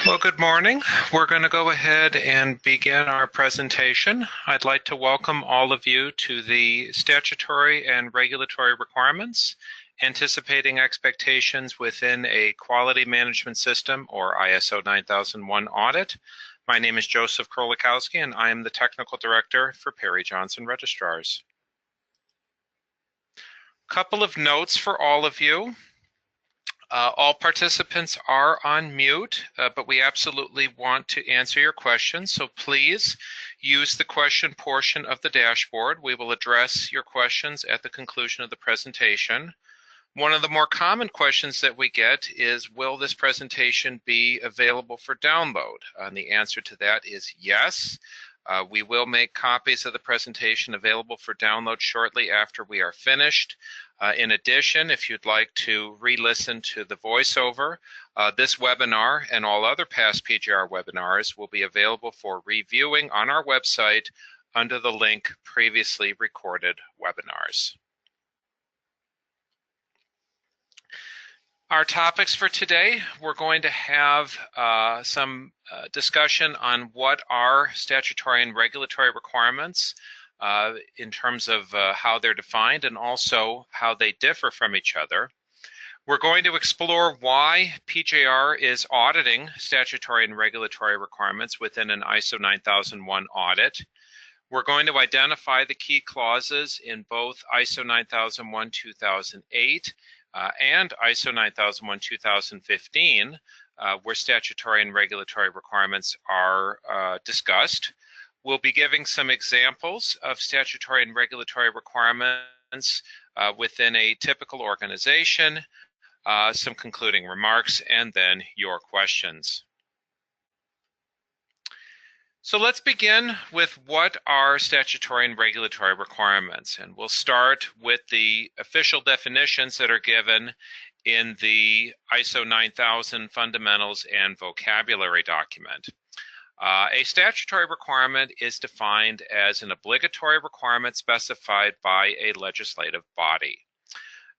Well, good morning. We're going to go ahead and begin our presentation. I'd like to welcome all of you to the Statutory and Regulatory Requirements, Anticipating Expectations Within a Quality Management System, or ISO 9001 Audit. My name is Joseph Krolikowski, and I am the Technical Director for Perry Johnson Registrars. Couple of notes for all of you. All participants are on mute, but we absolutely want to answer your questions, so please use the question portion of the dashboard. We will address your questions at the conclusion of the presentation. One of the more common questions that we get is, will this presentation be available for download? And the answer to that is yes. We will make copies of the presentation available for download shortly after we are finished. In addition, if you'd like to re-listen to the voiceover, this webinar and all other past PJR webinars will be available for reviewing on our website under the link Previously Recorded Webinars. Our topics for today, we're going to have some discussion on what are statutory and regulatory requirements in terms of how they're defined and also how they differ from each other. We're going to explore why PJR is auditing statutory and regulatory requirements within an ISO 9001 audit. We're going to identify the key clauses in both ISO 9001-2008 and ISO 9001-2015, where statutory and regulatory requirements are discussed. We'll be giving some examples of statutory and regulatory requirements within a typical organization, some concluding remarks, and then your questions. So let's begin with what are statutory and regulatory requirements, and we'll start with the official definitions that are given in the ISO 9000 Fundamentals and Vocabulary document. A statutory requirement is defined as an obligatory requirement specified by a legislative body.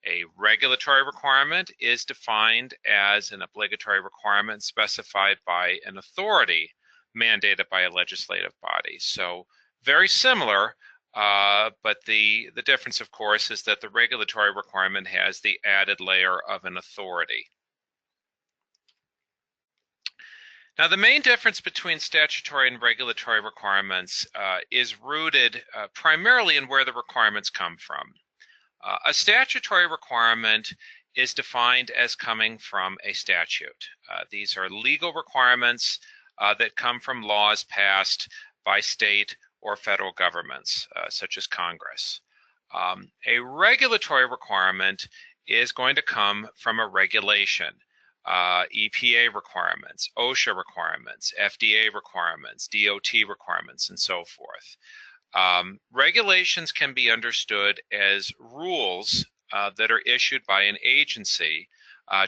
A regulatory requirement is defined as an obligatory requirement specified by an authority mandated by a legislative body. So very similar, but the difference, of course, is that the regulatory requirement has the added layer of an authority. Now, the main difference between statutory and regulatory requirements is rooted primarily in where the requirements come from. A statutory requirement is defined as coming from a statute. These are legal requirements that come from laws passed by state or federal governments, such as Congress. A regulatory requirement is going to come from a regulation. EPA requirements, OSHA requirements, FDA requirements, DOT requirements, and so forth. Regulations can be understood as rules that are issued by an agency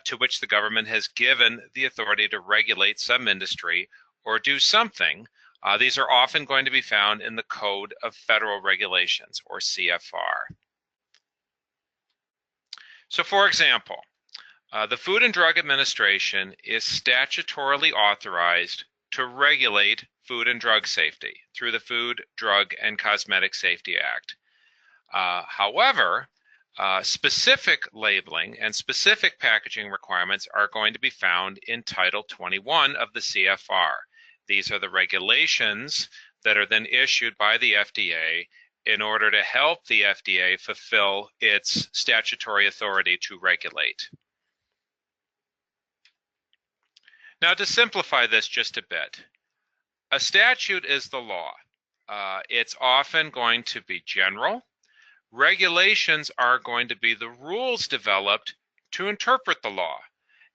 to which the government has given the authority to regulate some industry or do something. These are often going to be found in the Code of Federal Regulations, or CFR. So, for example, the Food and Drug Administration is statutorily authorized to regulate food and drug safety through the Food, Drug, and Cosmetic Safety Act. However, specific labeling and specific packaging requirements are going to be found in Title 21 of the CFR. These are the regulations that are then issued by the FDA in order to help the FDA fulfill its statutory authority to regulate. Now, to simplify this just a bit, a statute is the law. It's often going to be general. Regulations are going to be the rules developed to interpret the law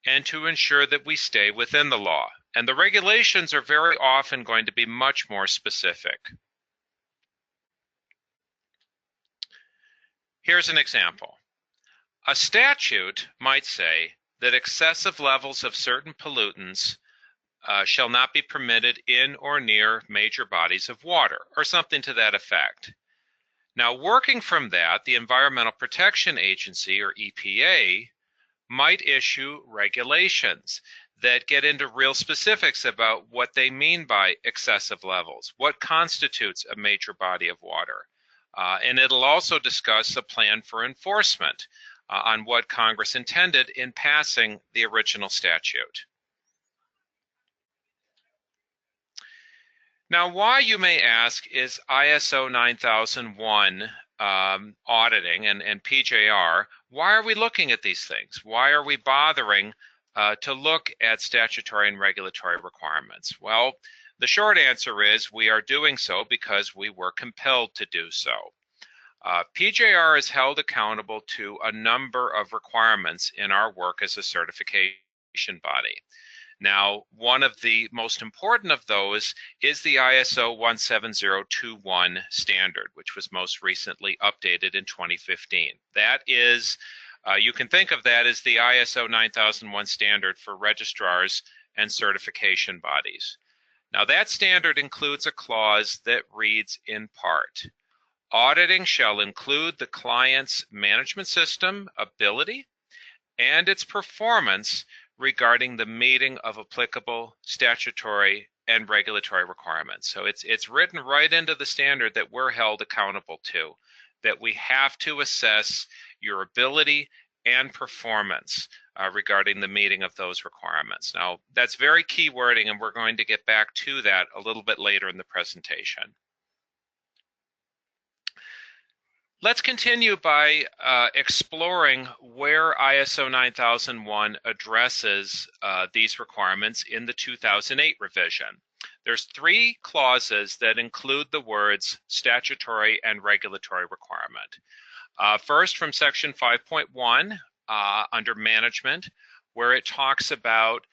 and to ensure that we stay within the law. And the regulations are very often going to be much more specific. Here's an example. A statute might say that excessive levels of certain pollutants shall not be permitted in or near major bodies of water, or something to that effect. Now, working from that, the Environmental Protection Agency, or EPA, might issue regulations that get into real specifics about what they mean by excessive levels, what constitutes a major body of water. And it'll also discuss a plan for enforcement on what Congress intended in passing the original statute. Now, why, you may ask, is ISO 9001 auditing and PJR, why are we looking at these things? Why are we bothering to look at statutory and regulatory requirements? Well, the short answer is we are doing so because we were compelled to do so. PJR is held accountable to a number of requirements in our work as a certification body. Now, one of the most important of those is the ISO 17021 standard, which was most recently updated in 2015. That is, you can think of that as the ISO 9001 standard for registrars and certification bodies. Now, that standard includes a clause that reads in part, auditing shall include the client's management system ability and its performance regarding the meeting of applicable statutory and regulatory requirements. So it's written right into the standard that we're held accountable to, that we have to assess your ability and performance regarding the meeting of those requirements. Now, that's very key wording, and we're going to get back to that a little bit later in the presentation. Let's continue by exploring where ISO 9001 addresses these requirements in the 2008 revision. There's 3 clauses that include the words statutory and regulatory requirement. First, from section 5.1 under management, where it talks about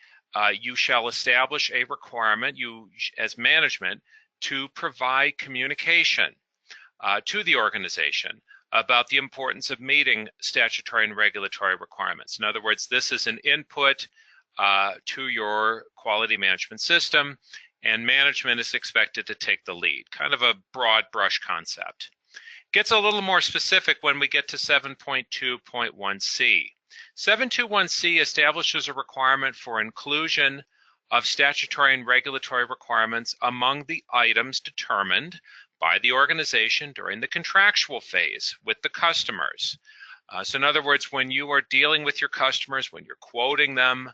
you shall establish a requirement, you as management, to provide communication to the organization about the importance of meeting statutory and regulatory requirements. In other words, this is an input to your quality management system, and management is expected to take the lead. Kind of a broad brush concept. Gets a little more specific when we get to 7.2.1c. 7.2.1c establishes a requirement for inclusion of statutory and regulatory requirements among the items determined by the organization during the contractual phase with the customers. So in other words, when you are dealing with your customers, when you're quoting them,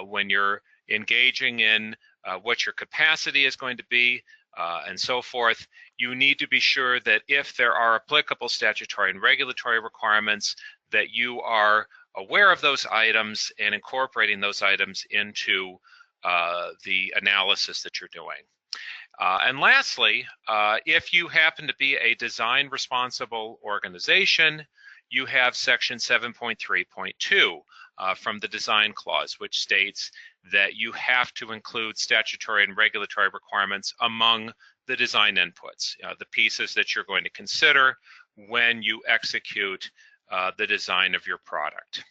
when you're engaging in what your capacity is going to be, and so forth, you need to be sure that if there are applicable statutory and regulatory requirements, that you are aware of those items and incorporating those items into the analysis that you're doing. And lastly, if you happen to be a design responsible organization, you have section 7.3.2 from the design clause, which states that you have to include statutory and regulatory requirements among the design inputs, the pieces that you're going to consider when you execute the design of your product.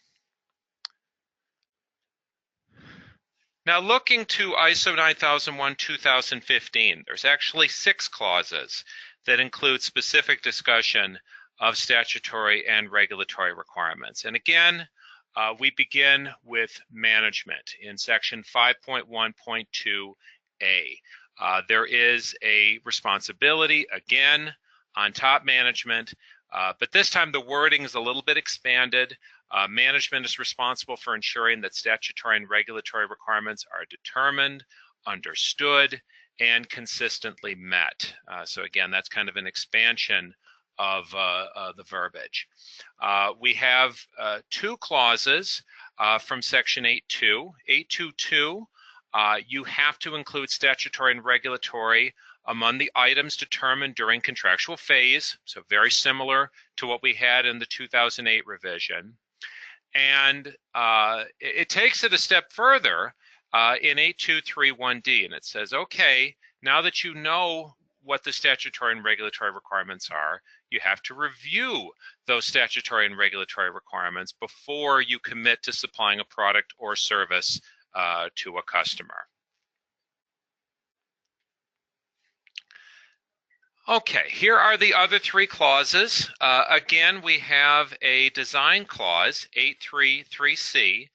Now, looking to ISO 9001-2015, there's actually 6 clauses that include specific discussion of statutory and regulatory requirements. And again, we begin with management in section 5.1.2a. There is a responsibility, again, on top management, but this time the wording is a little bit expanded. Management is responsible for ensuring that statutory and regulatory requirements are determined, understood, and consistently met. So again, that's kind of an expansion of the verbiage. We have 2 clauses from section 8.2. 8.2.2, you have to include statutory and regulatory among the items determined during contractual phase, so very similar to what we had in the 2008 revision. And it takes it a step further in 8.2.3.1d, and it says, okay, now that you know what the statutory and regulatory requirements are, you have to review those statutory and regulatory requirements before you commit to supplying a product or service to a customer. Okay, here are the other 3 clauses. Again, we have a design clause, 8.3.3c,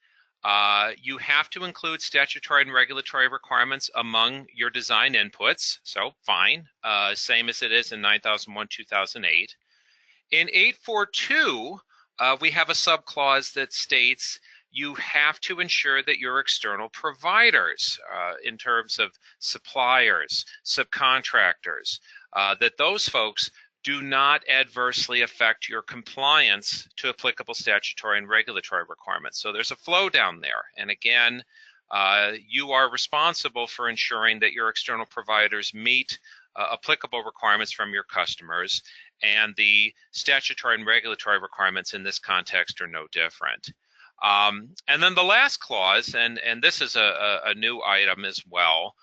You have to include statutory and regulatory requirements among your design inputs, so fine, same as it is in 9001-2008. In 842, we have a subclause that states you have to ensure that your external providers, in terms of suppliers, subcontractors, that those folks do not adversely affect your compliance to applicable statutory and regulatory requirements. So there's a flow down there. And again, you are responsible for ensuring that your external providers meet applicable requirements from your customers, and the statutory and regulatory requirements in this context are no different. And then the last clause, and this is a new item as well,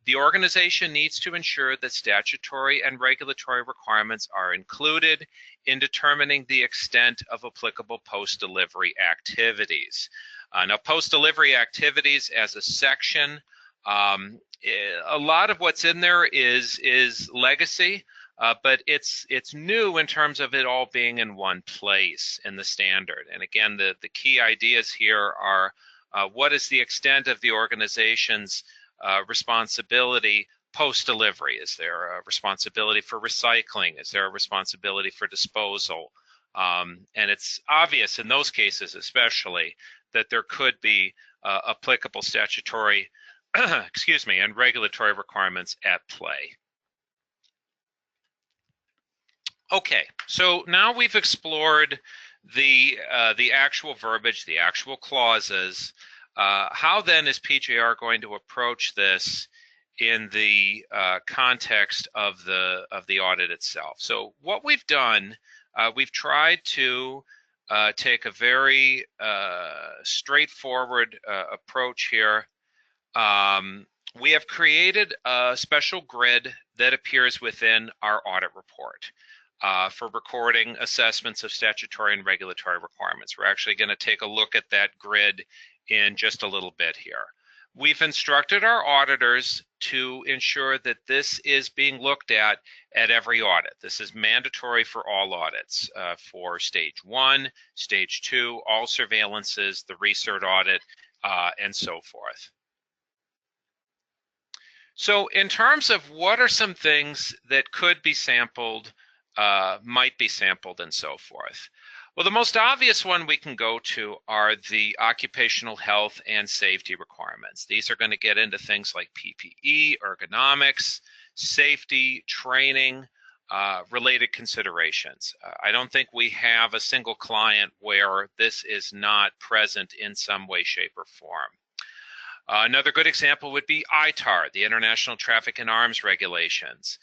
the organization needs to ensure that statutory and regulatory requirements are included in determining the extent of applicable post-delivery activities. Now, post-delivery activities as a section, a lot of what's in there is legacy, but it's new in terms of it all being in one place in the standard. And again, the key ideas here are what is the extent of the organization's responsibility post-delivery? Is there a responsibility for recycling? Is there a responsibility for disposal? And it's obvious in those cases especially that there could be applicable statutory excuse me, and regulatory requirements at play. Okay, so now we've explored the actual verbiage, the actual clauses. How then is PJR going to approach this in the context of the audit itself? So what we've done, we've tried to take a very straightforward approach here. We have created a special grid that appears within our audit report for recording assessments of statutory and regulatory requirements. We're actually going to take a look at that grid in just a little bit here. We've instructed our auditors to ensure that this is being looked at every audit. This is mandatory for all audits, for stage 1, stage 2, all surveillances, the recert audit, and so forth. So in terms of what are some things that could be sampled, might be sampled, and so forth. Well, the most obvious one we can go to are the occupational health and safety requirements. These are going to get into things like PPE, ergonomics, safety, training, related considerations. I don't think we have a single client where this is not present in some way, shape, or form. Another good example would be ITAR, the International Traffic in Arms Regulations.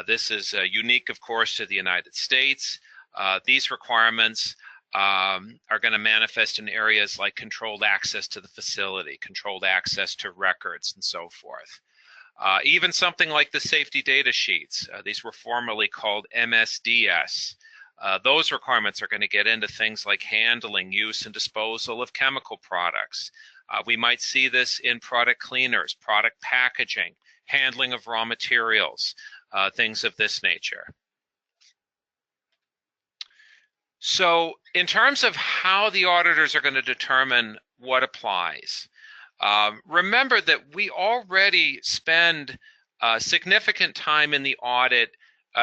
This is unique, of course, to the United States. These requirements are going to manifest in areas like controlled access to the facility, controlled access to records, and so forth. Even something like the safety data sheets, these were formerly called MSDS. Those requirements are going to get into things like handling, use, and disposal of chemical products. We might see this in product cleaners, product packaging, handling of raw materials, things of this nature. So in terms of how the auditors are going to determine what applies, remember that we already spend significant time in the audit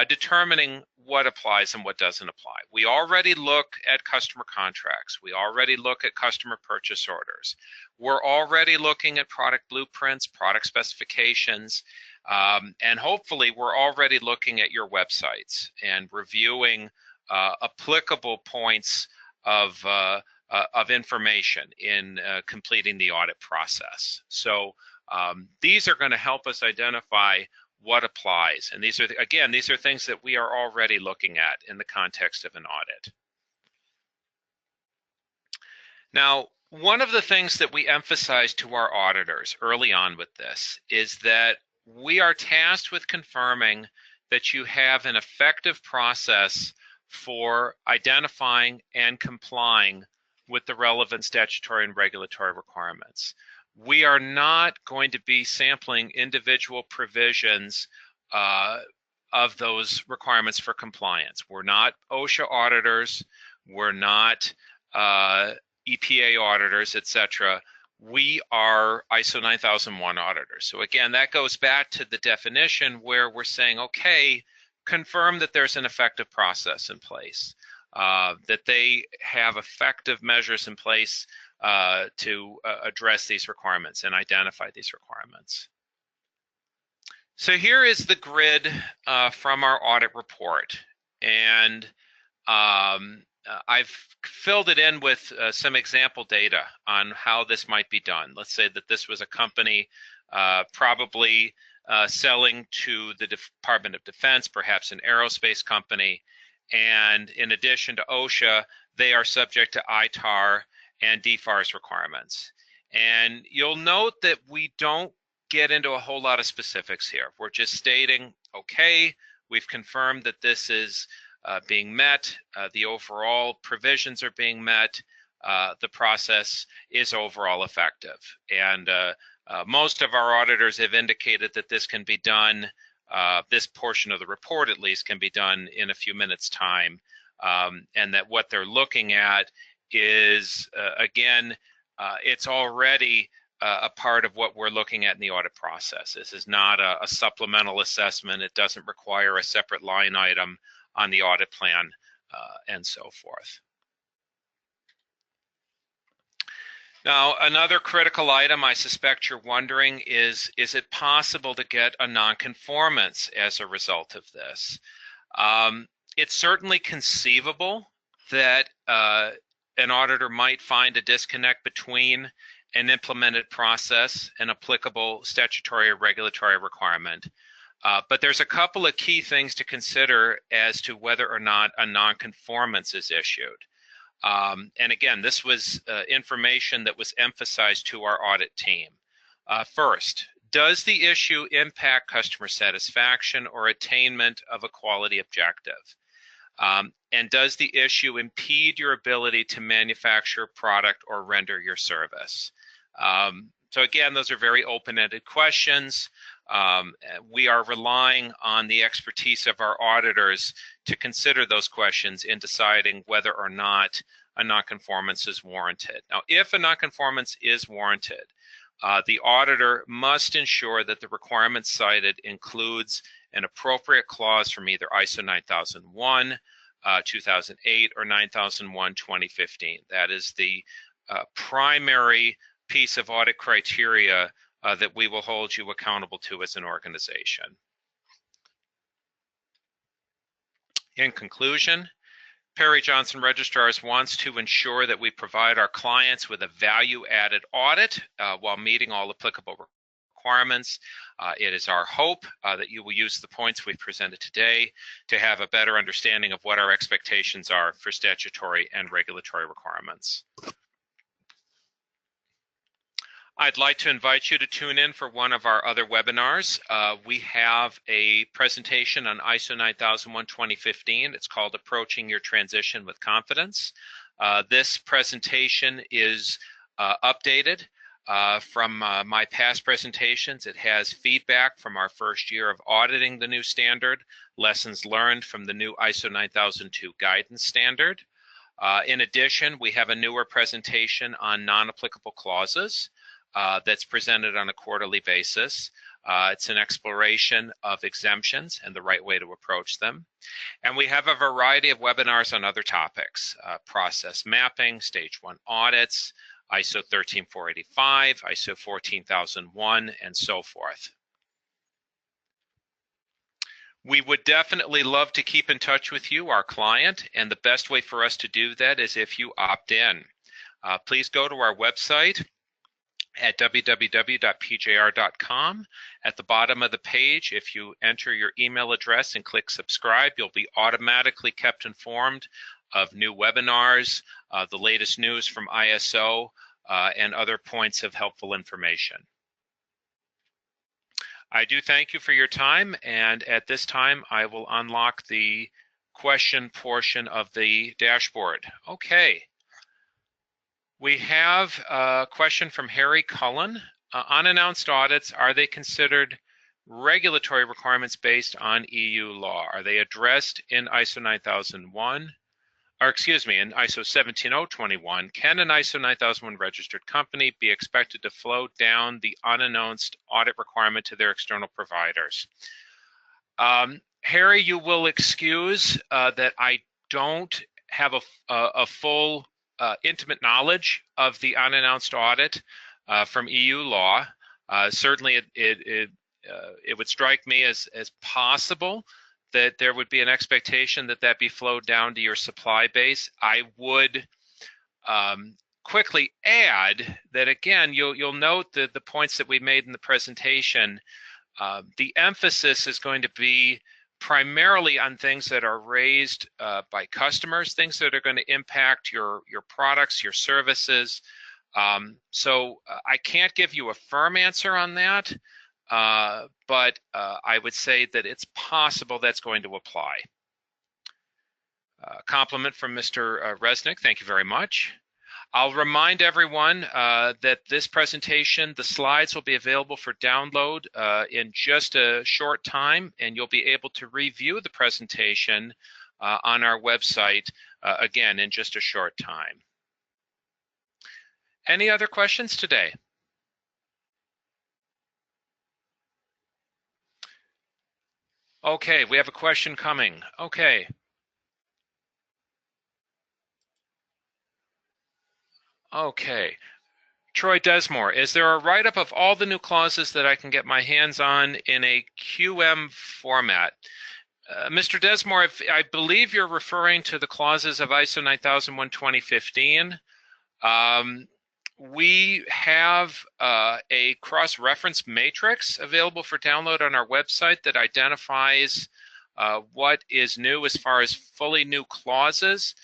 determining what applies and what doesn't apply. We already look at customer contracts. We already look at customer purchase orders. We're already looking at product blueprints, product specifications, and hopefully we're already looking at your websites and reviewing applicable points of information in completing the audit process. So these are going to help us identify what applies. And these are, again, these are things that we are already looking at in the context of an audit. Now, one of the things that we emphasize to our auditors early on with this is that we are tasked with confirming that you have an effective process for identifying and complying with the relevant statutory and regulatory requirements. We are not going to be sampling individual provisions of those requirements for compliance. We're not OSHA auditors. We're not EPA auditors, etc., we are ISO 9001 auditors. So again, that goes back to the definition where we're saying, okay, confirm that there's an effective process in place, that they have effective measures in place to address these requirements and identify these requirements. So here is the grid from our audit report, and I've filled it in with some example data on how this might be done. Let's say that this was a company probably selling to the Department of Defense, perhaps an aerospace company, and in addition to OSHA, they are subject to ITAR and DFARS requirements. And you'll note that we don't get into a whole lot of specifics here. We're just stating, okay, we've confirmed that this is being met, the overall provisions are being met, the process is overall effective. And most of our auditors have indicated that this can be done, this portion of the report at least can be done in a few minutes time, and that what they're looking at is, again, it's already a part of what we're looking at in the audit process. This is not a supplemental assessment. It doesn't require a separate line item on the audit plan and so forth. Now, another critical item I suspect you're wondering is it possible to get a nonconformance as a result of this? It's certainly conceivable that an auditor might find a disconnect between an implemented process and applicable statutory or regulatory requirement. But there's a couple of key things to consider as to whether or not a nonconformance is issued. And again, this was information that was emphasized to our audit team. First, does the issue impact customer satisfaction or attainment of a quality objective? And does the issue impede your ability to manufacture product or render your service? So again, those are very open-ended questions. We are relying on the expertise of our auditors to consider those questions in deciding whether or not a nonconformance is warranted. Now, if a nonconformance is warranted, the auditor must ensure that the requirement cited includes an appropriate clause from either ISO 9001, 2008, or 9001-2015. That is the primary piece of audit criteria that we will hold you accountable to as an organization. In conclusion, Perry Johnson Registrars wants to ensure that we provide our clients with a value-added audit while meeting all applicable requirements. It is our hope that you will use the points we've presented today to have a better understanding of what our expectations are for statutory and regulatory requirements. I'd like to invite you to tune in for one of our other webinars. We have a presentation on ISO 9001-2015. It's called Approaching Your Transition with Confidence. This presentation is updated from my past presentations. It has feedback from our first year of auditing the new standard, lessons learned from the new ISO 9002 guidance standard. In addition, we have a newer presentation on non-applicable clauses that's presented on a quarterly basis. It's an exploration of exemptions and the right way to approach them. And we have a variety of webinars on other topics, process mapping, stage 1 audits, ISO 13485, ISO 14001, and so forth. We would definitely love to keep in touch with you, our client, and the best way for us to do that is if you opt in. Please go to our website at www.pjr.com. At the bottom of the page, if you enter your email address and click subscribe, you'll be automatically kept informed of new webinars, the latest news from ISO, and other points of helpful information. I do thank you for your time, and at this time, I will unlock the question portion of the dashboard. Okay. We have a question from Harry Cullen. Unannounced audits, are they considered regulatory requirements based on EU law? Are they addressed in ISO 9001? or excuse me, in ISO 17021, can an ISO 9001 registered company be expected to flow down the unannounced audit requirement to their external providers? Harry, you will excuse that I don't have a full intimate knowledge of the unannounced audit from EU law. Certainly, it would strike me as possible that there would be an expectation that that be flowed down to your supply base. I would quickly add that, again, you'll note that the points that we made in the presentation, the emphasis is going to be primarily on things that are raised by customers, things that are going to impact your products, your services. So I can't give you a firm answer on that, but I would say that it's possible that's going to apply. Compliment from Mr. Resnick, thank you very much. I'll remind everyone that this presentation, the slides will be available for download in just a short time, and you'll be able to review the presentation on our website again in just a short time. Any other questions today? Okay, we have a question coming. Okay. Okay. Troy Desmore, is there a write-up of all the new clauses that I can get my hands on in a QM format? Mr. Desmore, I believe you're referring to the clauses of ISO 9001 2015. We have a cross-reference matrix available for download on our website that identifies what is new as far as fully new clauses.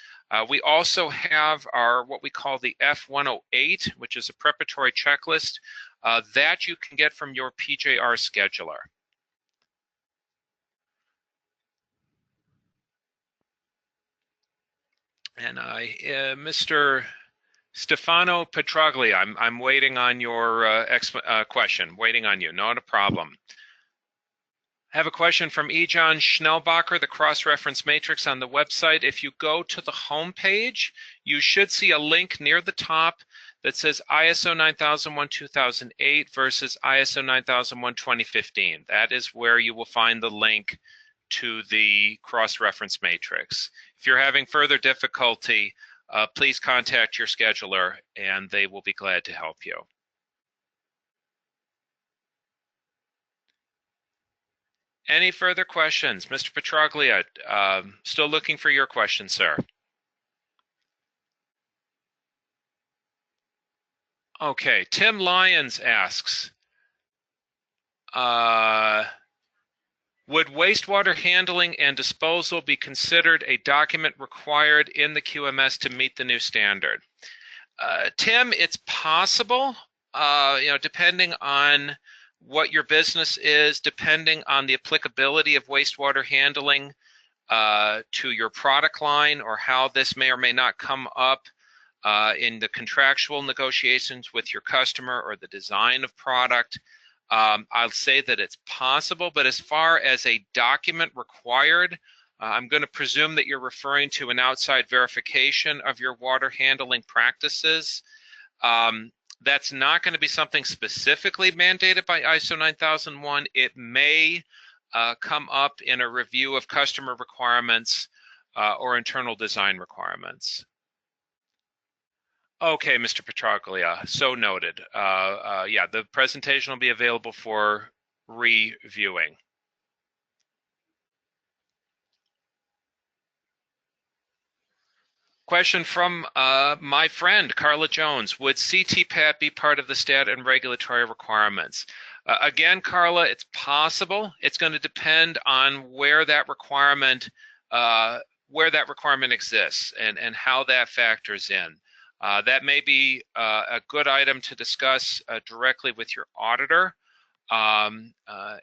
We also have our what we call the F108, which is a preparatory checklist that you can get from your PJR scheduler. And Mr. Stefano Petraglia, I'm waiting on your question. Waiting on you, not a problem. I have a question from E. John Schnellbacher, the cross-reference matrix on the website. If you go to the home page, you should see a link near the top that says ISO 9001-2008 versus ISO 9001-2015. That is where you will find the link to the cross-reference matrix. If you're having further difficulty, please contact your scheduler and they will be glad to help you. Any further questions? Mr. Petraglia, still looking for your question, sir. Okay, Tim Lyons asks, would wastewater handling and disposal be considered a document required in the QMS to meet the new standard? Tim, it's possible, depending on what your business is, depending on the applicability of wastewater handling to your product line, or how this may or may not come up in the contractual negotiations with your customer or the design of product. I'll say that it's possible, but as far as a document required, I'm going to presume that you're referring to an outside verification of your water handling practices. That's not going to be something specifically mandated by ISO 9001. It may come up in a review of customer requirements or internal design requirements. Okay, Mr. Petraglia, so noted. Yeah, the presentation will be available for reviewing. Question from my friend, Carla Jones. Would CTPAT be part of the stat and regulatory requirements? Again, Carla, it's possible. It's going to depend on where that requirement exists and how that factors in. That may be a good item to discuss directly with your auditor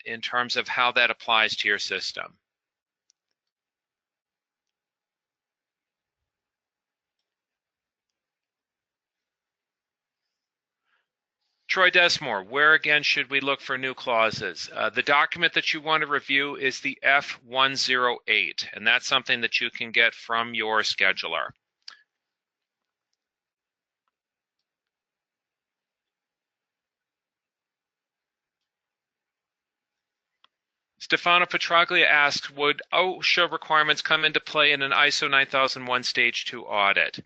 in terms of how that applies to your system. Troy Desmore, where again should we look for new clauses? The document that you want to review is the F108, and that's something that you can get from your scheduler. Stefano Petraglia asks, would OSHA requirements come into play in an ISO 9001 Stage 2 audit?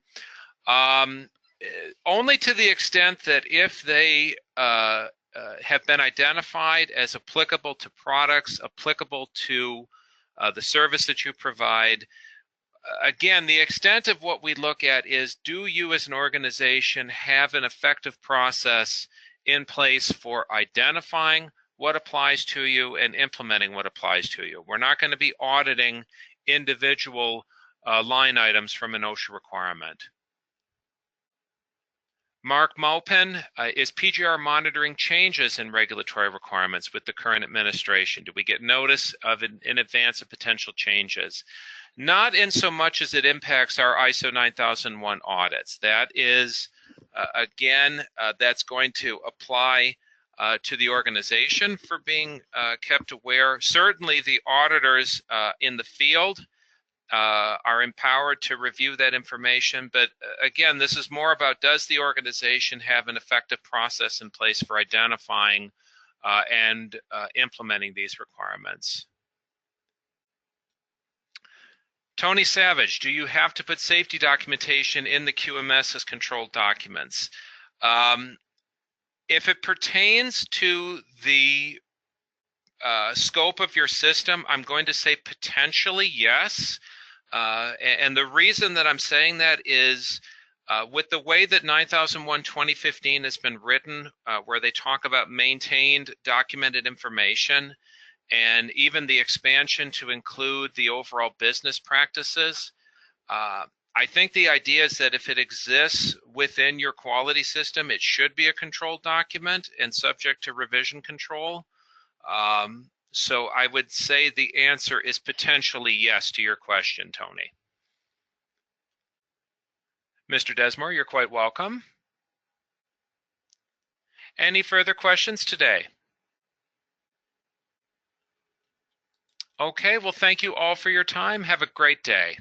Only to the extent that if they have been identified as applicable to products, applicable to the service that you provide. Again, the extent of what we look at is, do you as an organization have an effective process in place for identifying what applies to you and implementing what applies to you? We're not going to be auditing individual line items from an OSHA requirement. Mark Maupin, is PGR monitoring changes in regulatory requirements with the current administration? Do we get notice of in advance of potential changes? Not in so much as it impacts our ISO 9001 audits. That is, again, that's going to apply to the organization for being kept aware. Certainly the auditors in the field are empowered to review that information. But again, this is more about, does the organization have an effective process in place for identifying and implementing these requirements? Tony Savage, do you have to put safety documentation in the QMS as controlled documents? If it pertains to the scope of your system, I'm going to say potentially yes. And the reason that I'm saying that is with the way that 9001-2015 has been written, where they talk about maintained documented information, and even the expansion to include the overall business practices, I think the idea is that if it exists within your quality system, it should be a controlled document and subject to revision control. So I would say the answer is potentially yes to your question, Tony. Mr. Desmore, you're quite welcome. Any further questions today? Okay, well, thank you all for your time. Have a great day.